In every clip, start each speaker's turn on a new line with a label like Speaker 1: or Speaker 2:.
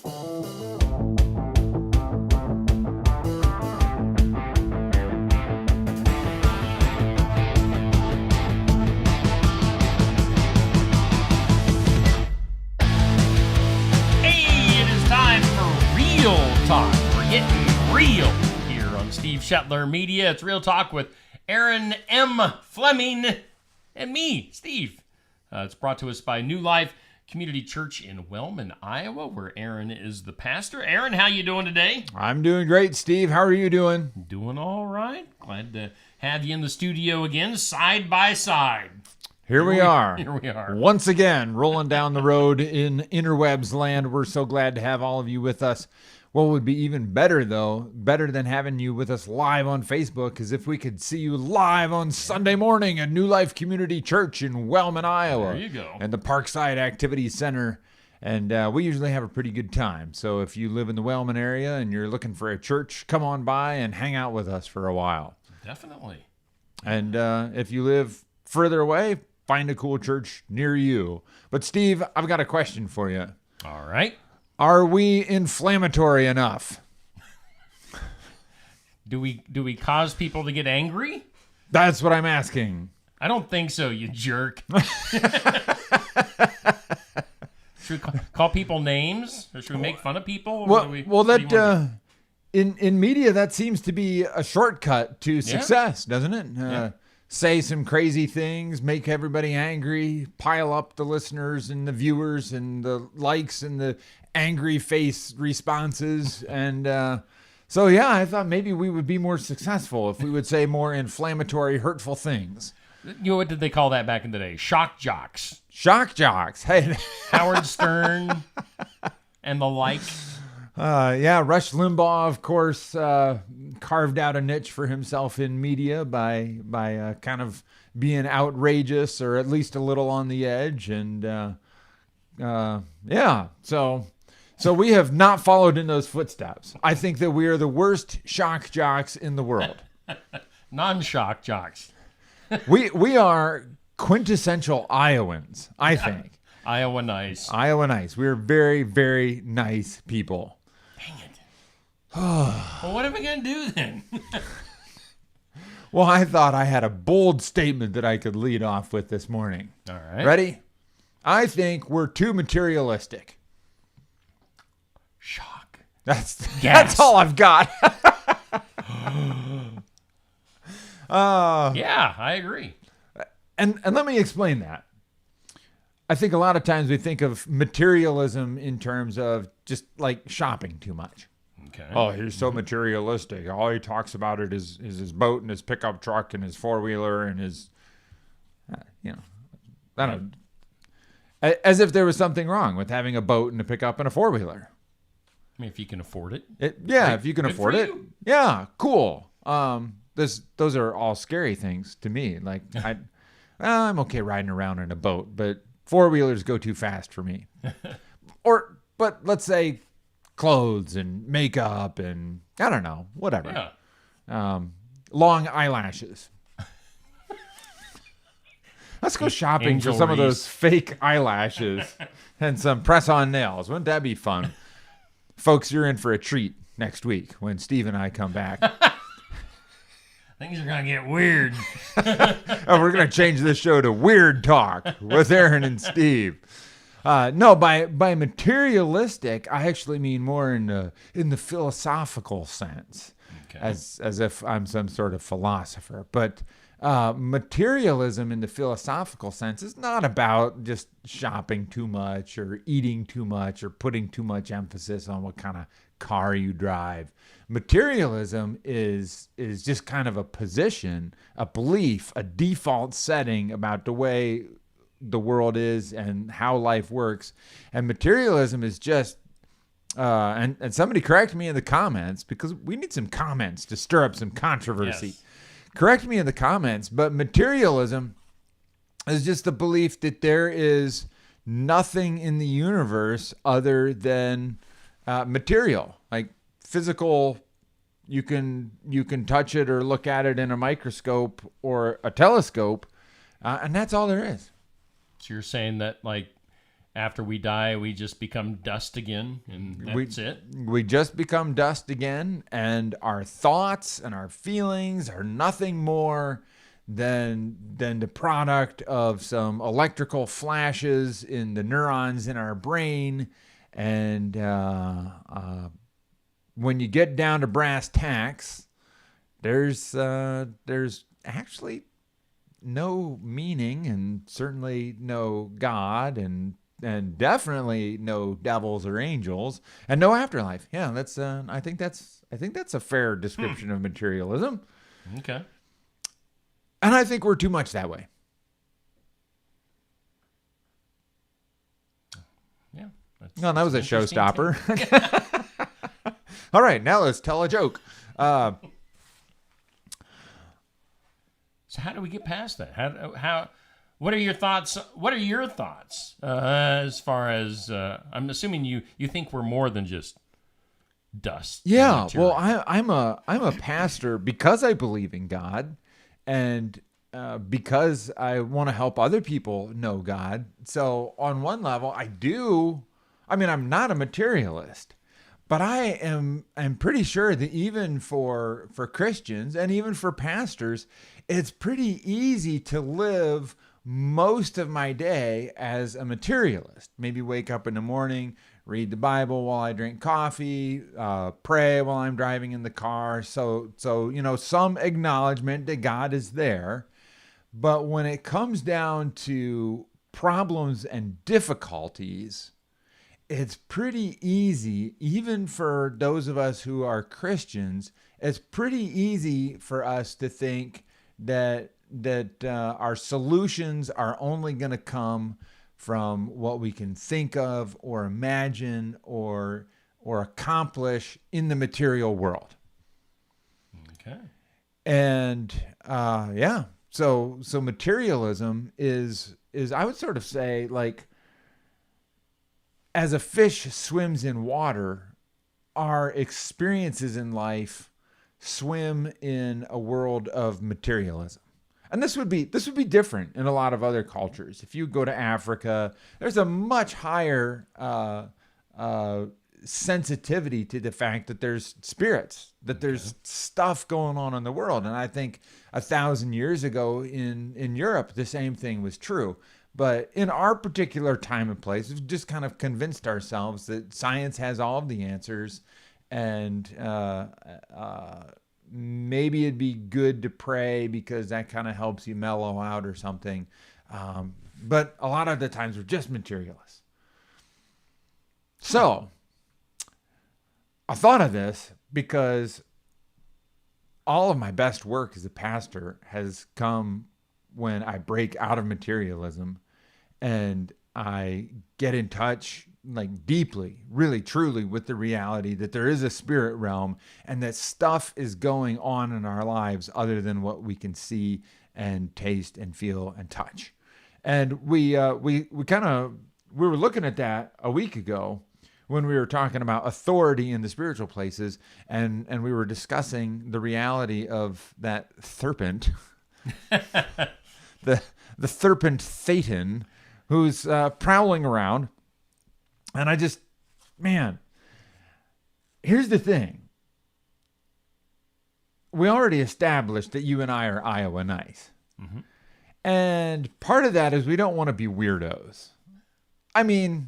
Speaker 1: Talk. We're getting real here on Steve Shetler Media. It's Real Talk with Aaron M. Fleming and me, Steve. It's brought to us by New Life Community Church in Wellman, Iowa, where Aaron is the pastor. Aaron, how you doing today?
Speaker 2: I'm doing great, Steve. How are you doing?
Speaker 1: Doing all right. Glad to have you in the studio again, side by side.
Speaker 2: Here we are.
Speaker 1: Here we are.
Speaker 2: Once again, rolling down the road in interwebs land. We're so glad to have all of you with us. What would be even better, though, better than having you with us live on Facebook, is if we could see you live on Sunday morning at New Life Community Church in Wellman, Iowa.
Speaker 1: There you go.
Speaker 2: And the Parkside Activity Center. And we usually have a pretty good time. So if you live in the Wellman area and you're looking for a church, come on by and hang out with us for a while.
Speaker 1: Definitely.
Speaker 2: And if you live further away, find a cool church near you. But Steve, I've got a question for you.
Speaker 1: All right.
Speaker 2: Are we inflammatory enough?
Speaker 1: Do we cause people to get angry?
Speaker 2: That's what I'm asking.
Speaker 1: I don't think so, you jerk. Should we call people names? Or should we make fun of people?
Speaker 2: In media, that seems to be a shortcut to success, doesn't it? Say some crazy things, make everybody angry, pile up the listeners and the viewers and the likes and the angry face responses. And I thought maybe we would be more successful if we would say more inflammatory, hurtful things.
Speaker 1: You know, what did they call that back in the day? Shock jocks.
Speaker 2: Shock jocks. Hey,
Speaker 1: Howard Stern and the like.
Speaker 2: Rush Limbaugh, of course, carved out a niche for himself in media by kind of being outrageous or at least a little on the edge. And so we have not followed in those footsteps. I think that we are the worst shock jocks in the world.
Speaker 1: Non-shock jocks.
Speaker 2: We are quintessential Iowans, I think.
Speaker 1: Iowa nice.
Speaker 2: Iowa nice. We're very, very nice people.
Speaker 1: Dang it. Well, what are we going to do then?
Speaker 2: Well, I thought I had a bold statement that I could lead off with this morning.
Speaker 1: All right.
Speaker 2: Ready? I think we're too materialistic.
Speaker 1: Shock.
Speaker 2: That's all I've got.
Speaker 1: Yeah, I agree.
Speaker 2: And let me explain that. I think a lot of times we think of materialism in terms of just like shopping too much.
Speaker 1: Okay.
Speaker 2: Oh, he's so materialistic. All he talks about it is his boat and his pickup truck and his four-wheeler and his, I don't know. As if there was something wrong with having a boat and a pickup and a four-wheeler.
Speaker 1: I mean, if you can afford it.
Speaker 2: If you can afford it. Yeah, cool. Those are all scary things to me. Like, I'm okay riding around in a boat, but four-wheelers go too fast for me. But let's say clothes and makeup and, I don't know, whatever.
Speaker 1: Yeah.
Speaker 2: Long eyelashes. Let's go shopping
Speaker 1: Angel
Speaker 2: for some
Speaker 1: Reese.
Speaker 2: of those fake eyelashes and some press-on nails. Wouldn't that be fun? Folks, you're in for a treat next week when Steve and I come back.
Speaker 1: Things are going to get weird.
Speaker 2: We're going to change this show to Weird Talk with Aaron and Steve. No, by materialistic, I actually mean more in the philosophical sense,
Speaker 1: Okay.
Speaker 2: as if I'm some sort of philosopher. But materialism in the philosophical sense is not about just shopping too much or eating too much or putting too much emphasis on what kind of car you drive. Materialism is just kind of a position, a belief, a default setting about the way the world is and how life works. And materialism is just, and somebody correct me in the comments because we need some comments to stir up some controversy.
Speaker 1: Yes.
Speaker 2: Correct me in the comments, but materialism is just the belief that there is nothing in the universe other than material, like physical. You can touch it or look at it in a microscope or a telescope, and that's all there is.
Speaker 1: So you're saying that, like, after we die, we just become dust again, and that's it.
Speaker 2: We just become dust again, and our thoughts and our feelings are nothing more than the product of some electrical flashes in the neurons in our brain. And when you get down to brass tacks, there's actually no meaning, and certainly no God, and definitely no devils or angels, and no afterlife. Yeah, that's I think that's a fair description of materialism.
Speaker 1: Okay.
Speaker 2: And I think we're too much that way.
Speaker 1: Yeah.
Speaker 2: No, that was a showstopper. All right, now let's tell a joke.
Speaker 1: So how do we get past that? How what are your thoughts? What are your thoughts as far as I'm assuming you think we're more than just dust?
Speaker 2: Yeah, well, I'm a pastor because I believe in God, and because I want to help other people know God. So on one level, I'm not a materialist, but I'm pretty sure that even for Christians and even for pastors, it's pretty easy to live most of my day as a materialist. Maybe wake up in the morning, read the Bible while I drink coffee, pray while I'm driving in the car. So some acknowledgement that God is there. But when it comes down to problems and difficulties, it's pretty easy, even for those of us who are Christians, it's pretty easy for us to think that our solutions are only going to come from what we can think of or imagine or accomplish in the material world.
Speaker 1: Okay.
Speaker 2: And so materialism is I would sort of say, like, as a fish swims in water, our experiences in life swim in a world of materialism. And this would be different in a lot of other cultures. If you go to Africa, there's a much higher sensitivity to the fact that there's spirits, that there's stuff going on in the world. And I think 1,000 years ago in Europe, the same thing was true. But in our particular time and place, we've just kind of convinced ourselves that science has all of the answers, and maybe it'd be good to pray because that kind of helps you mellow out or something. But a lot of the times we're just materialists. So I thought of this because all of my best work as a pastor has come when I break out of materialism and I get in touch, like, deeply, really, truly, with the reality that there is a spirit realm and that stuff is going on in our lives other than what we can see and taste and feel and touch. And we were looking at that a week ago when we were talking about authority in the spiritual places, and we were discussing the reality of that serpent, the serpent Satan, who's prowling around. And here's the thing. We already established that you and I are Iowa nice. Mm-hmm. And part of that is we don't want to be weirdos. I mean,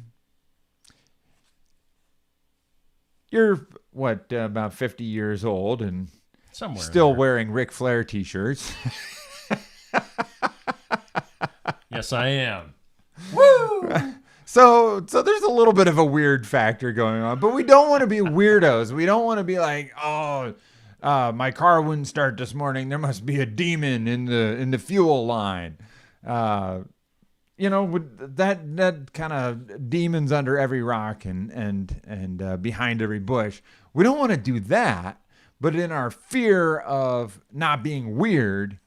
Speaker 2: you're about 50 years old and still wearing Ric Flair t-shirts.
Speaker 1: Yes, I am.
Speaker 2: Woo! So there's a little bit of a weird factor going on, but we don't want to be weirdos. We don't want to be like, my car wouldn't start this morning. There must be a demon in the fuel line. That kind of demons under every rock and behind every bush. We don't want to do that, but in our fear of not being weird,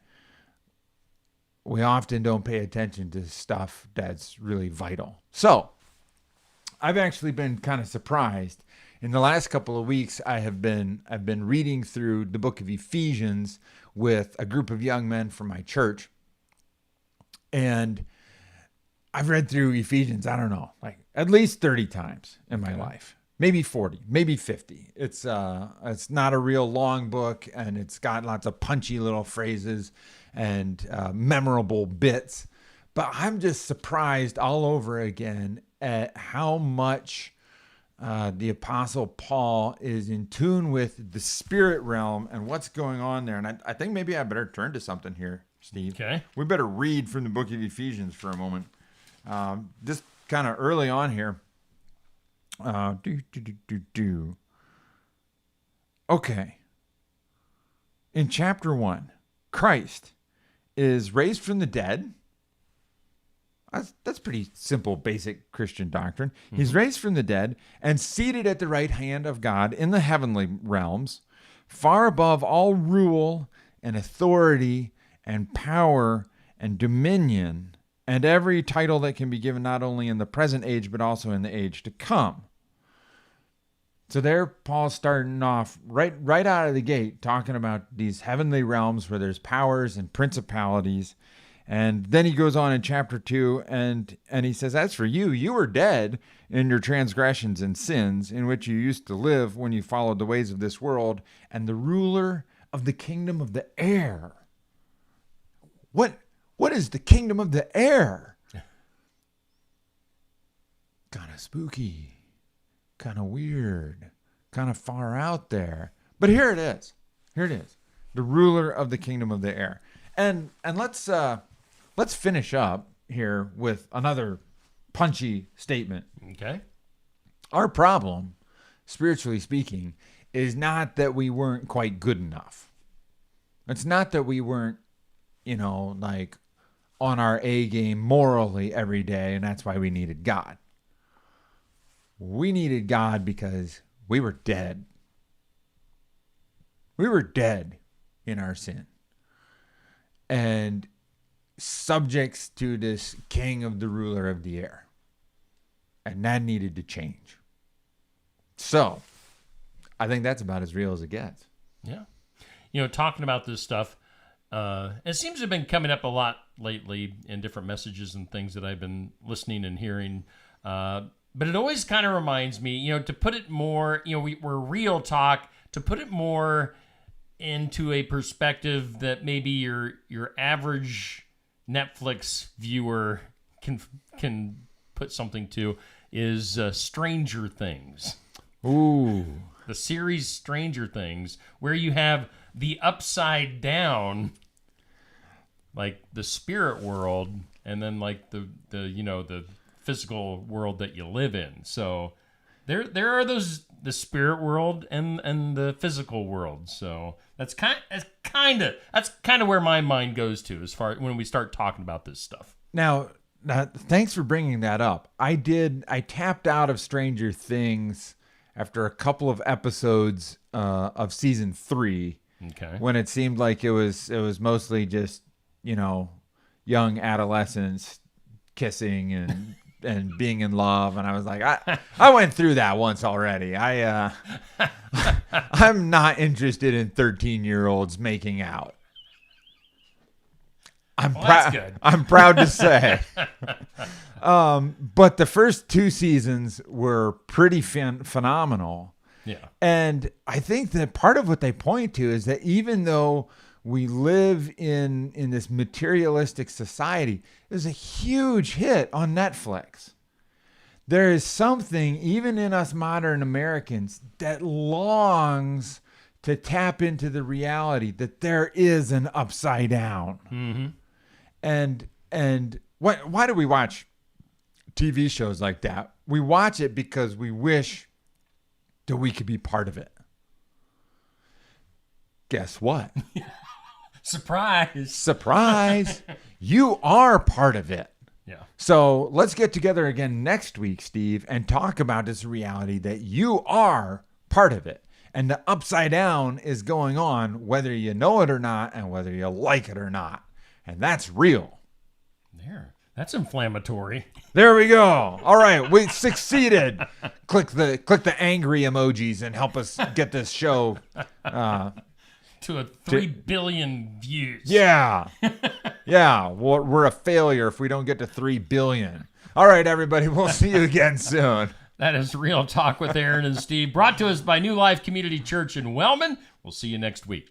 Speaker 2: we often don't pay attention to stuff that's really vital. So I've actually been kind of surprised. In the last couple of weeks, I've been reading through the book of Ephesians with a group of young men from my church. And I've read through Ephesians, I don't know, like at least 30 times in my life. Maybe 40, maybe 50. It's not a real long book, and it's got lots of punchy little phrases and memorable bits. But I'm just surprised all over again at how much the Apostle Paul is in tune with the spirit realm and what's going on there. And I think maybe I better turn to something here, Steve. Okay. We better read from the book of Ephesians for a moment. Just kind of early on here. Okay. In chapter 1, Christ is raised from the dead. That's pretty simple, basic Christian doctrine. Mm-hmm. He's raised from the dead and seated at the right hand of God in the heavenly realms, far above all rule and authority and power and dominion and every title that can be given not only in the present age but also in the age to come. So there, Paul's starting off right out of the gate talking about these heavenly realms where there's powers and principalities. And then he goes on in chapter 2 and he says, as for you, you were dead in your transgressions and sins in which you used to live when you followed the ways of this world and the ruler of the kingdom of the air. What is the kingdom of the air? Kind of spooky. Kind of weird, kind of far out there. But here it is. Here it is. The ruler of the kingdom of the air. And let's finish up here with another punchy statement. Okay. Our problem, spiritually speaking, is not that we weren't quite good enough. It's not that we weren't, like on our A game morally every day, and that's why we needed God. We needed God because we were dead. We were dead in our sin. And subjects to this king of the ruler of the air. And that needed to change. So, I think that's about as real as it gets.
Speaker 1: Yeah. Talking about this stuff, it seems to have been coming up a lot lately in different messages and things that I've been listening and hearing. But it always kind of reminds me, to put it more, we're real talk, to put it more into a perspective that maybe your average Netflix viewer can put something to is Stranger Things.
Speaker 2: Ooh.
Speaker 1: The series Stranger Things, where you have the upside down, like the spirit world, and then like the physical world that you live in. So there are the spirit world and the physical world. So that's kind of where my mind goes to as far when we start talking about this stuff.
Speaker 2: Now thanks for bringing that up. I tapped out of Stranger Things after a couple of episodes of season 3. Okay. When it seemed like it was mostly just, young adolescents kissing and being in love, and I was like, I went through that once already. I'm not interested in 13-year-olds making out.
Speaker 1: That's good.
Speaker 2: I'm proud to say. But the first 2 seasons were pretty phenomenal. Yeah. And I think that part of what they point to is that even though we live in this materialistic society, there's a huge hit on Netflix. There is something, even in us modern Americans, that longs to tap into the reality that there is an upside down. Mm-hmm. And why do we watch TV shows like that? We watch it because we wish that we could be part of it. Guess what?
Speaker 1: Surprise.
Speaker 2: You are part of it.
Speaker 1: Yeah.
Speaker 2: So let's get together again next week, Steve, and talk about this reality that you are part of it. And the upside down is going on whether you know it or not and whether you like it or not. And that's real.
Speaker 1: That's inflammatory.
Speaker 2: There we go. All right, we succeeded. Click the angry emojis and help us get this show
Speaker 1: to a 3 billion views.
Speaker 2: Yeah. Yeah. We're a failure if we don't get to 3 billion. All right, everybody. We'll see you again soon.
Speaker 1: That is Real Talk with Aaron and Steve, brought to us by New Life Community Church in Wellman. We'll see you next week.